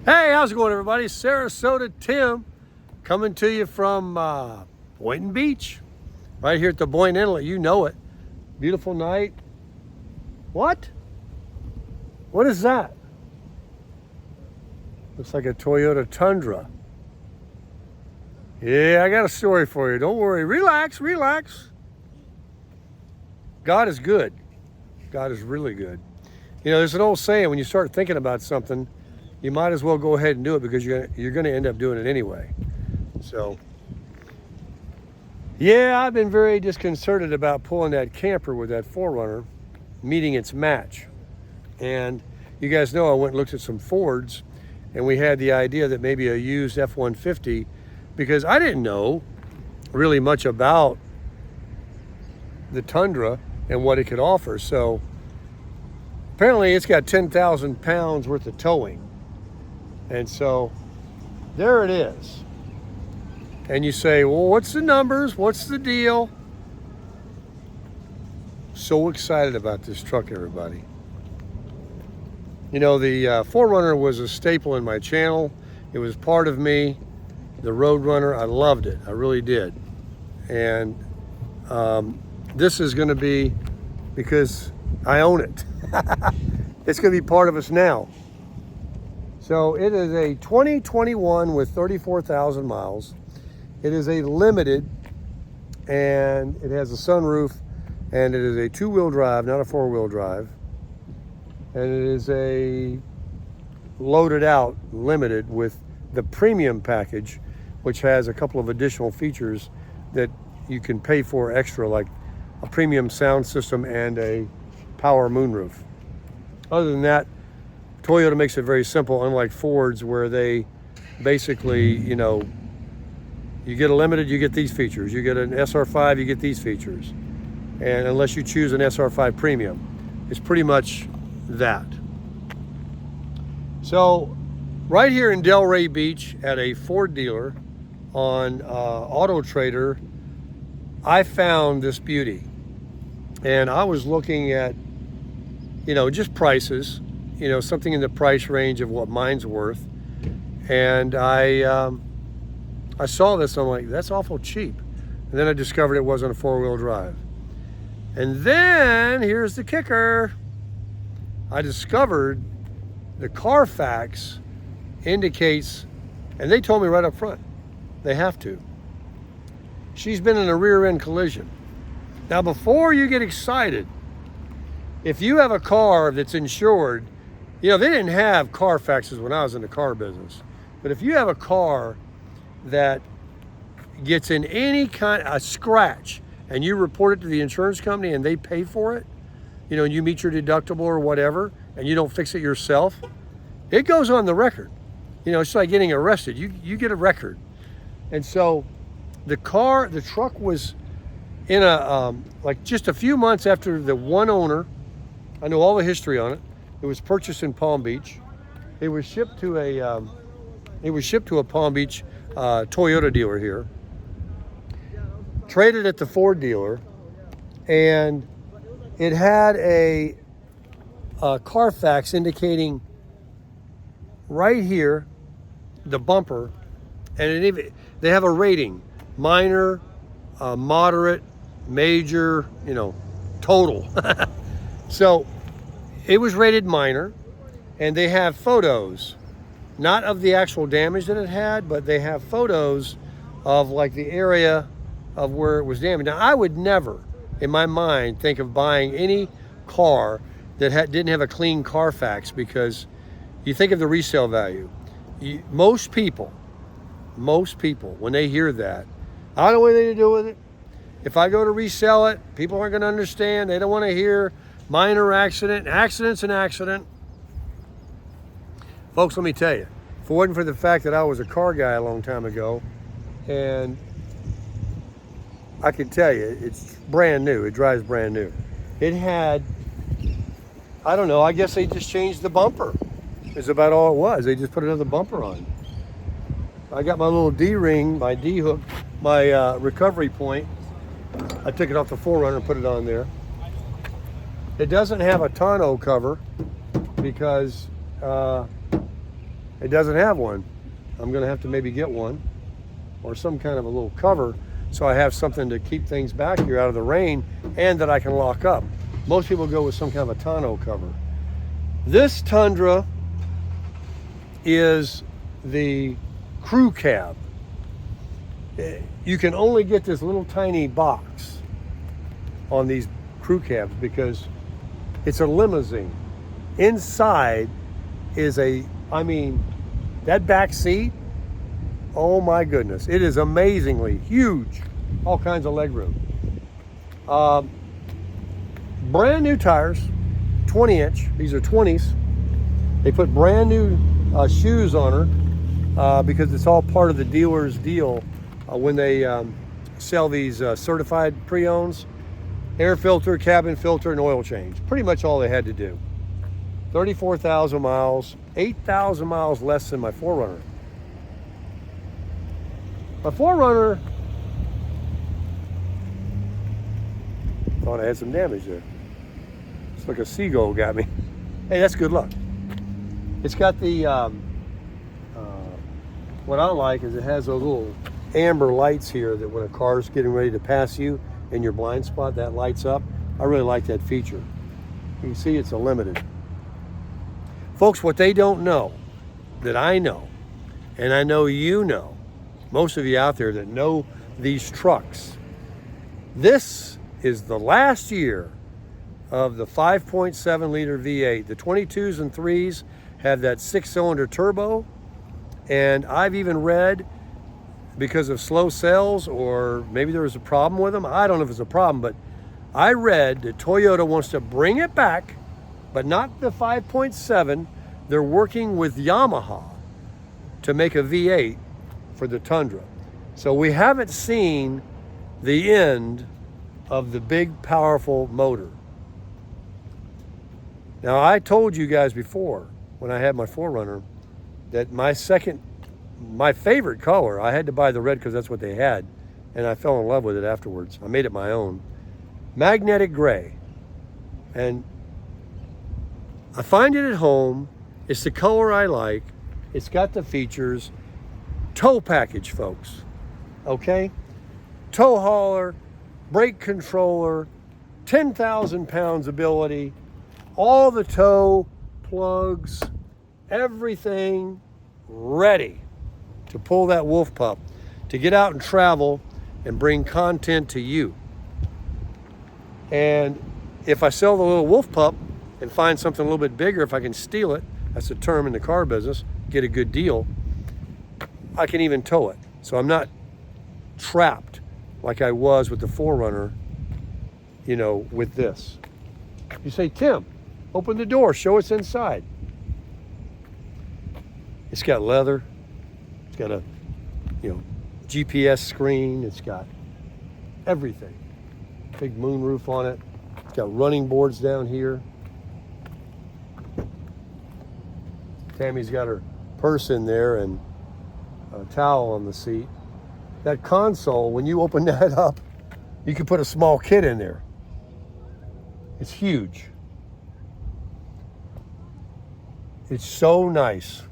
Hey, how's it going, everybody? Sarasota Tim coming to you from Boynton Beach, right here at the Boynton Inlet. You know it. Beautiful night. What? What is that? Looks like a Toyota Tundra. Yeah, I got a story for you. Don't worry. Relax, relax. God is good. God is really good. You know, there's an old saying, when you start thinking about something, you might as well go ahead and do it because you're going to end up doing it anyway. So, yeah, I've been very disconcerted about pulling that camper with that 4Runner, meeting its match. And you guys know I went and looked at some Fords, and we had the idea that maybe a used F-150, because I didn't know really much about the Tundra and what it could offer. So apparently it's got 10,000 pounds worth of towing. And so there it is. And you say, well, what's the numbers? What's the deal? So excited about this truck, everybody. You know, the 4Runner was a staple in my channel. It was part of me. The Road Runner, I loved it. I really did. And this is going to be, because I own it, it's going to be part of us now. So it is a 2021 with 34,000 miles. It is a limited, and it has a sunroof, and it is a two-wheel drive, not a four-wheel drive. And it is a loaded out limited with the premium package, which has a couple of additional features that you can pay for extra, like a premium sound system and a power moonroof. Other than that, Toyota makes it very simple, unlike Ford's, where they basically, you know, you get a limited, you get these features. You get an SR5, you get these features. And unless you choose an SR5 Premium, it's pretty much that. So right here in Delray Beach at a Ford dealer on Auto Trader, I found this beauty. And I was looking at, you know, just prices, you know, something in the price range of what mine's worth. And I saw this, and I'm like, that's awful cheap. And then I discovered it wasn't a four-wheel drive. And then here's the kicker. I discovered the Carfax indicates, and they told me right up front, they have to. She's been in a rear end collision. Now, before you get excited, if you have a car that's insured, you know, they didn't have Carfaxes when I was in the car business. But if you have a car that gets in any kind of scratch and you report it to the insurance company and they pay for it, you know, and you meet your deductible or whatever, and you don't fix it yourself, it goes on the record. You know, it's like getting arrested. You get a record. And so the truck was in a, like just a few months after the one owner, I know all the history on it. It was purchased in Palm Beach. It was shipped to a Palm Beach Toyota dealer here. Traded at the Ford dealer, and it had a Carfax indicating right here the bumper, and they have a rating: minor, moderate, major, you know, total. So it was rated minor, and they have photos, not of the actual damage that it had, but they have photos of like the area of where it was damaged. Now, I would never, in my mind, think of buying any car that didn't have a clean Carfax, because you think of the resale value. Most people, when they hear that, I don't know what they do with it. If I go to resell it, people aren't going to understand. They don't want to hear minor accident. Accident's an accident. Folks, let me tell you, if it wasn't for the fact that I was a car guy a long time ago, and I can tell you, it's brand new. It drives brand new. It had, I don't know, I guess they just changed the bumper. Is about all it was. They just put another bumper on. I got my little D-ring, my D-hook, my recovery point. I took it off the 4Runner and put it on there. It doesn't have a tonneau cover because It doesn't have one. I'm gonna have to maybe get one or some kind of a little cover so I have something to keep things back here out of the rain and that I can lock up. Most people go with some kind of a tonneau cover. This Tundra is the crew cab. You can only get this little tiny box on these crew cabs because it's a limousine. Inside is that back seat, oh my goodness, it is amazingly huge. All kinds of leg room. Brand new tires, 20-inch. These are 20s. They put brand new shoes on her because it's all part of the dealer's deal when they sell these certified pre-owns. Air filter, cabin filter, and oil change. Pretty much all they had to do. 34,000 miles, 8,000 miles less than my 4Runner. My 4Runner, thought I had some damage there. It's like a seagull got me. Hey, that's good luck. It's got the, what I like is it has those little amber lights here that when a car's getting ready to pass you in your blind spot, that lights up. I really like that feature. You can see it's a limited. Folks, what they don't know, that I know, and I know you know, most of you out there that know these trucks, this is the last year of the 5.7 liter V8. The 22s and 3s have that 6-cylinder turbo, and I've even read, because of slow sales or maybe there was a problem with them, I don't know if it's a problem, but I read that Toyota wants to bring it back, but not the 5.7. They're working with Yamaha to make a V8 for the Tundra. So we haven't seen the end of the big, powerful motor. Now, I told you guys before, when I had my 4Runner, that my favorite color, I had to buy the red because that's what they had, and I fell in love with it afterwards. I made it my own. Magnetic gray. And I find it at home. It's the color I like. It's got the features. Tow package, folks. Okay? Tow hauler, brake controller, 10,000 pounds ability, all the tow plugs, everything ready to pull that wolf pup, to get out and travel and bring content to you. And if I sell the little wolf pup and find something a little bit bigger, if I can steal it, that's a term in the car business, get a good deal, I can even tow it. So I'm not trapped like I was with the 4Runner, with this. You say, Tim, open the door, show us inside. It's got leather. It's got a, GPS screen. It's got everything. Big moonroof on it. It's got running boards down here. Tammy's got her purse in there and a towel on the seat. That console, when you open that up, you can put a small kid in there. It's huge. It's so nice.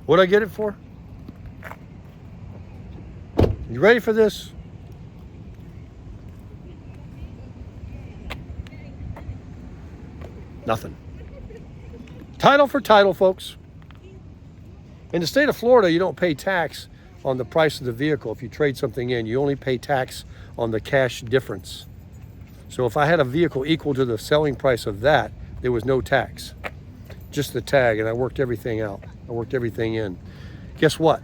What'd I get it for? You ready for this? Nothing. Title for title, folks. In the state of Florida, you don't pay tax on the price of the vehicle. If you trade something in, you only pay tax on the cash difference. So if I had a vehicle equal to the selling price of that, there was no tax. Just the tag, and I worked everything out. I worked everything in. Guess what?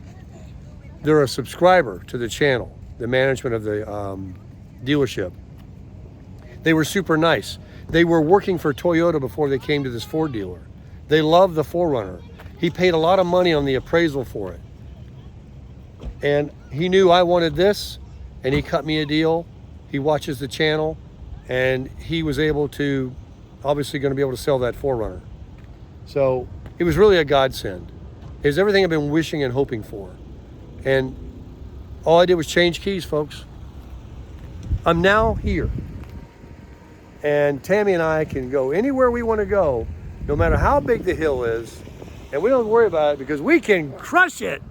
They're a subscriber to the channel, the management of the dealership. They were super nice. They were working for Toyota before they came to this Ford dealer. They love the 4Runner. He paid a lot of money on the appraisal for it. And he knew I wanted this, and he cut me a deal. He watches the channel, and he was able to, obviously going to be able to sell that 4Runner. So it was really a godsend. It was everything I've been wishing and hoping for. And all I did was change keys, folks. I'm now here. And Tammy and I can go anywhere we want to go, no matter how big the hill is, And we don't worry about it because we can crush it.